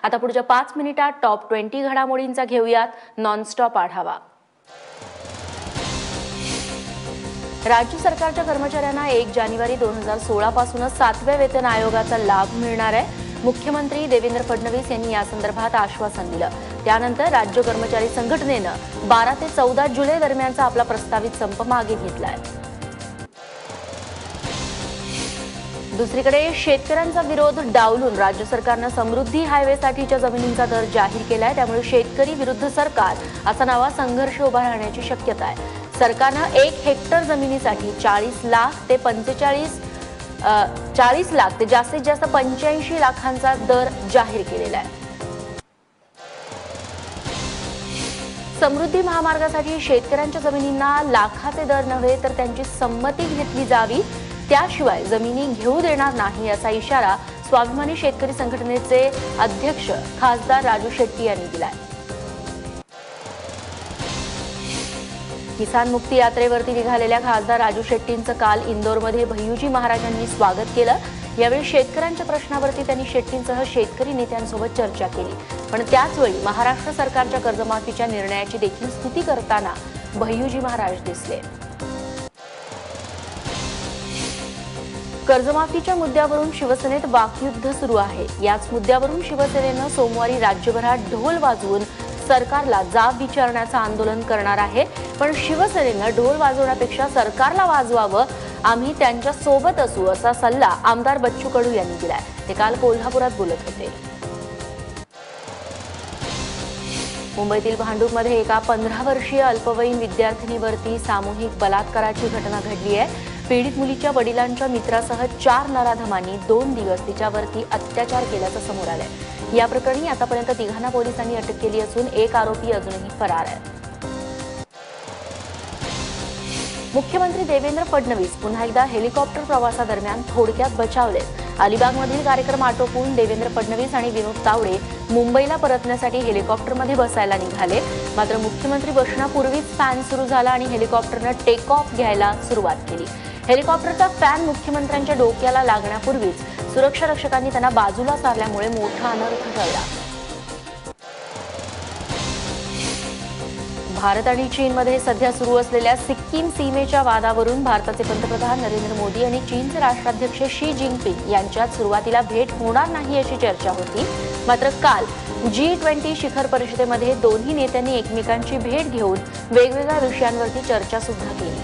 आता पुढच्या 5 मिनिटात टॉप 20 घडामोडींचा घेऊयात नॉनस्टॉप आढावा। राज्य सरकारच्या कर्मचाऱ्यांना 1 जानेवारी 2016 पासूनच 7व्या वेतन आयोगाचा लाभ मिळणार आहे। मुख्यमंत्री देवेंद्र फडणवीस यांनी या संदर्भात आश्वासन दिलं। त्यानंतर राज्य कर्मचारी संघटनेनं 12 ते 14 जुलै दरम्यानचा आपला प्रस्तावित संप मागे घेतलाय। दुसरीकडे शेतकऱ्यांचा विरोध डावलून राज्य सरकारनं समृद्धी हायवेसाठीच्या जमिनींचा दर जाहीर केलाय। त्यामुळे शेतकरी विरुद्ध सरकार असा नवा संघर्ष उभा राहण्याची शक्यता आहे। सरकारनं 1 हेक्टर जमिनीसाठी 40 लाख ते जास्तीत जास्त 85 लाखांचा दर जाहीर केलेला आहे। समृद्धी महामार्गासाठी शेतकऱ्यांच्या जमिनींना लाखाचे दर नव्हे तर त्यांची संमती घेतली जावी, त्याशिवाय जमिनी घेऊ देणार नाही असा इशारा स्वाभिमानी शेतकरी संघटनेचे अध्यक्ष खासदार राजू शेट्टी यांनी दिलाय। किसान मुक्ती यात्रेवरती निघालेल्या खासदार राजू शेट्टींचं काल इंदोरमध्ये भय्यूजी महाराजांनी स्वागत केलं। यावेळी शेतकऱ्यांच्या प्रश्नावरती त्यांनी शेट्टींसह शेतकरी नेत्यांसोबत चर्चा केली। पण त्याचवेळी महाराष्ट्र सरकारच्या कर्जमाफीच्या निर्णयाची देखील स्तुती करताना भय्यूजी महाराज दिसले। कर्जमाफीच्या मुद्द्यावरून शिवसेनेत वाकयुद्ध सुरू आहे। याच मुद्द्यावरून शिवसेनेनं सोमवारी राज्यभरात ढोल वाजवून सरकारला जाब विचारण्याचं आंदोलन करणार आहे। पण शिवसेनेनं ढोल वाजवण्यापेक्षा सरकारला वाजवावं, आम्ही त्यांच्या सोबत असू असा सल्ला आमदार बच्चू कडू यांनी दिलाय। ते काल कोल्हापुरात बोलत होते। मुंबईतील भांडूपमध्ये एका 15 वर्षीय अल्पवयीन विद्यार्थिनीवरती सामूहिक बलात्काराची घटना घडली आहे। पीडित मुलीच्या वडिलांच्या मित्रासह 4 नराधमांनी 2 दिवस तिच्यावरती अत्याचार केल्याचं समोर आलंय। या प्रकरणी आतापर्यंत 3 पोलिसांनी अटक केली असून 1 आरोपी अजूनही फरार आहे। मुख्यमंत्री देवेंद्र फडणवीस पुन्हा एकदा हेलिकॉप्टर प्रवासादरम्यान थोडक्यात बचावले। अलिबागमधील कार्यक्रम आटोपून देवेंद्र फडणवीस आणि विनोद तावडे मुंबईला परतण्यासाठी हेलिकॉप्टरमध्ये बसायला निघाले। मात्र मुख्यमंत्री बसण्यापूर्वीच फॅन सुरू झाला आणि हेलिकॉप्टरनं टेक ऑफ घ्यायला सुरुवात केली। हेलिकॉप्टरचा फॅन मुख्यमंत्र्यांच्या डोक्याला लागण्यापूर्वीच सुरक्षा रक्षकांनी त्यांना बाजूला सारल्यामुळे मोठा अनर्थ टळला। भारत आणि चीनमध्ये सध्या सुरू असलेल्या सिक्कीम सीमेच्या वादावरून भारताचे पंतप्रधान नरेंद्र मोदी आणि चीनचे राष्ट्राध्यक्ष शी जिनपिंग यांच्यात सुरुवातीला भेट होणार नाही अशी चर्चा होती। मात्र काल G20 शिखर परिषदेमध्ये दोन्ही नेत्यांनी एकमेकांची भेट घेऊन वेगवेगळ्या विषयांवरती चर्चा सुद्धा केली।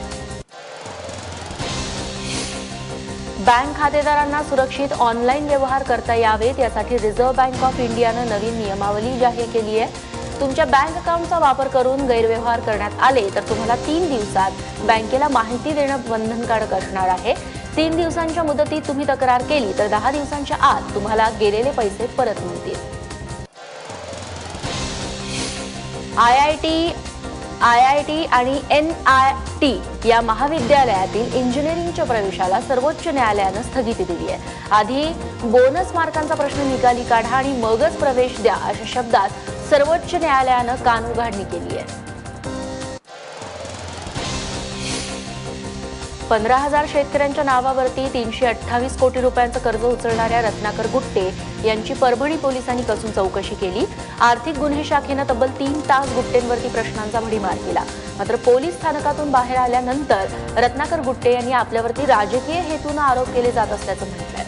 बँक खातेदारांना सुरक्षित ऑनलाईन व्यवहार करता यावेत यासाठी रिझर्व्ह बँक ऑफ इंडियानं नवीन नियमावली जाहीर केली आहे। तुमच्या बँक अकाउंटचा वापर करून गैरव्यवहार करण्यात आले तर तुम्हाला 3 दिवसात बँकेला माहिती देणं बंधनकारक असणार आहे। 3 दिवसांच्या मुदतीत तुम्ही तक्रार केली तर 10 दिवसांच्या आत तुम्हाला गेलेले पैसे परत मिळतील। IIT आणि NIT या महाविद्यालयातील इंजिनिअरिंगच्या प्रवेशाला सर्वोच्च न्यायालयानं स्थगिती दिली आहे। आधी बोनस मार्कांचा प्रश्न निकाली काढा आणि मगच प्रवेश द्या अशा शब्दात सर्वोच्च न्यायालयानं कानउघाडणी केली आहे। 15,000 शेतकऱ्यांच्या नावावरती 328 कोटी रुपयांचं कर्ज उचलणाऱ्या रत्नाकर गुट्टे यांची परभणी पोलिसांनी कसून चौकशी केली। आर्थिक गुन्हे शाखेनं तब्बल 3 तास गुट्टेंवरती प्रश्नांचा भडीमार केला। मात्र पोलीस स्थानकातून बाहेर आल्यानंतर रत्नाकर गुट्टे यांनी आपल्यावरती राजकीय हेतूनं आरोप केले जात असल्याचं म्हटलंय।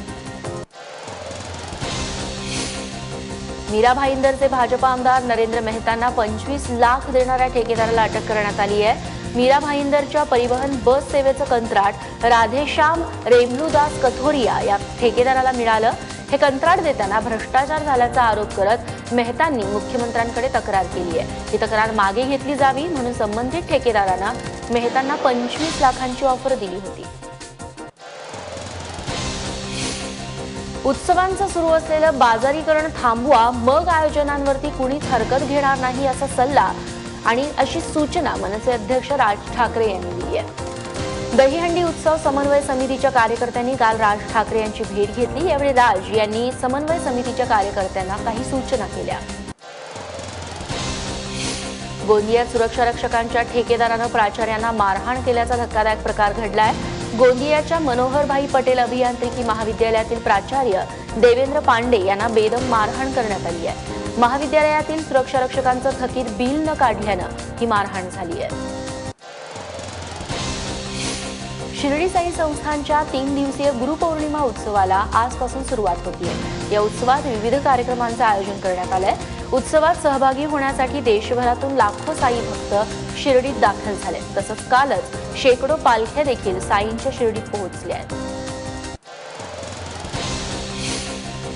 मीरा भाईंदरचे भाजपा आमदार नरेंद्र मेहतांना 25 लाख देणाऱ्या ठेकेदाराला अटक करण्यात आली आहे। मीरा भाईंदरच्या परिवहन बस सेवेचं कंत्राट राधेश्याम रेमलूदास कथोरिया या ठेकेदाराला मिळालं। हे कंत्राट देताना भ्रष्टाचार झाल्याचा आरोप करत मेहतांनी मुख्यमंत्र्यांकडे तक्रार केली आहे। ही तक्रार मागे घेतली जावी म्हणून संबंधित ठेकेदारांना मेहतांना 25 लाखांची ऑफर दिली होती। उत्सवांचं सुरू असलेलं बाजारीकरण थांबवा, मग आयोजनांवरती कुणीच हरकत घेणार नाही असा सल्ला आणि अशी सूचना मनसे अध्यक्ष राज ठाकरे यांनी दिली आहे। दहीहंडी उत्सव समन्वय समितीच्या कार्यकर्त्यांनी काल राज ठाकरे यांची भेट घेतली। यावेळी राज यांनी समन्वय समितीच्या कार्यकर्त्यांना काही सूचना केल्या। गोंदियात सुरक्षा रक्षकांच्या ठेकेदारानं प्राचार्यांना मारहाण केल्याचा धक्कादायक प्रकार घडलाय। गोंदियाच्या मनोहरभाई पटेल अभियांत्रिकी महाविद्यालयातील प्राचार्य देवेंद्र पांडे यांना बेदम मारहाण करण्यात आली आहे। महाविद्यालयातील सुरक्षा रक्षकांचं थकीत बिल न काढल्यानं ही मारहाण झाली आहे। शिर्डी साई संस्थानच्या 3 दिवसीय गुरुपौर्णिमा उत्सवाला आजपासून सुरुवात होतीये। या उत्सवात विविध कार्यक्रमांचं आयोजन करण्यात आलंय। उत्सवात सहभागी होण्यासाठी देशभरातून लाखो साई भक्त शिर्डीत दाखल झाले। तसंच कालच शेकडो पालख्या देखील साईंच्या शिर्डीत पोहोचल्या आहेत।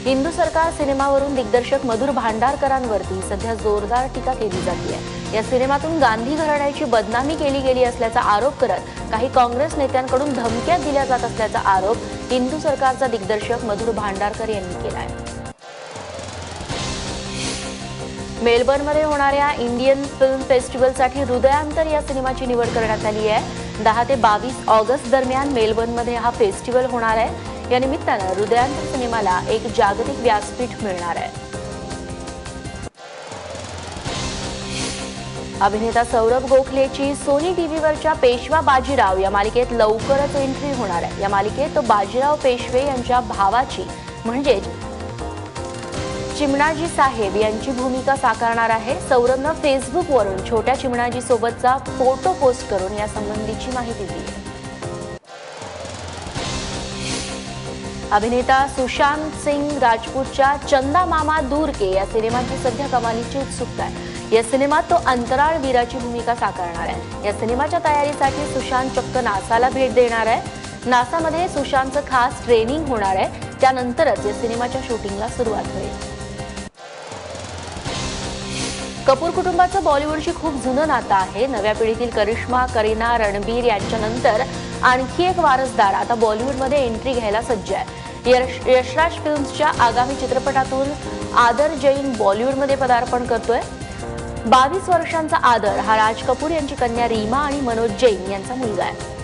हिंदू सरकार सिनेमावरून दिग्दर्शक मधुर भांडारकरांवरती सध्या जोरदार टीका केली जाते आहे। या सिनेमातून गांधी घराण्याची बदनामी केली गेली असल्याचा आरोप करत काही काँग्रेस नेत्यांकडून धमक्या दिल्या जात असल्याचा आरोप हिंदू सरकारचा दिग्दर्शक मधुर भांडारकर यांनी केला आहे। मेलबर्नमध्ये होणाऱ्या इंडियन फिल्म फेस्टिवलसाठी हृदयांतर या सिनेमाची निवड करण्यात आली आहे। 10 ते 22 ऑगस्ट दरम्यान मेलबर्नमध्ये हा फेस्टिवल होणार आहे। या निमित्तानं हृदयांतर सिनेमाला एक जागतिक व्यासपीठ मिळणार आहे। अभिनेता सौरभ गोखलेची सोनी टीव्हीवरच्या पेशवा बाजीराव या मालिकेत लवकरच एंट्री होणार आहे। या मालिकेत तो बाजीराव पेशवे यांच्या भावाची म्हणजेच चिमणाजी साहेब यांची भूमिका साकारणार आहे। सौरभनं फेसबुकवरून छोट्या चिमणाजी सोबतचा फोटो पोस्ट करून या संबंधीची माहिती दिली आहे। अभिनेता सुशांत सिंग राजपूतच्या चंदा मामा दूर के या सिनेमाची सध्या कमालीची उत्सुकता आहे। या सिनेमात तो अंतराळवीराची भूमिका साकारणार आहे। या सिनेमाच्या तयारीसाठी सुशांत चक्क नासाला भेट देणार आहे। नासामध्ये सुशांतचं खास ट्रेनिंग होणार आहे। त्यानंतरच या सिनेमाच्या शूटिंगला सुरुवात होईल। कपूर कुटुंबाचं बॉलिवूडशी खूप जुनं नातं आहे। नव्या पिढीतील करिश्मा, करीना, रणबीर यांच्यानंतर आणखी एक वारसदार आता बॉलिवूडमध्ये एंट्री घ्यायला सज्ज आहे। यशराज फिल्म्सच्या आगामी चित्रपटातून आदर जैन बॉलिवूडमध्ये पदार्पण करतोय। 22 वर्षांचा आदर हा राज कपूर यांची कन्या रीमा आणि मनोज जैन यांचा मुलगा आहे।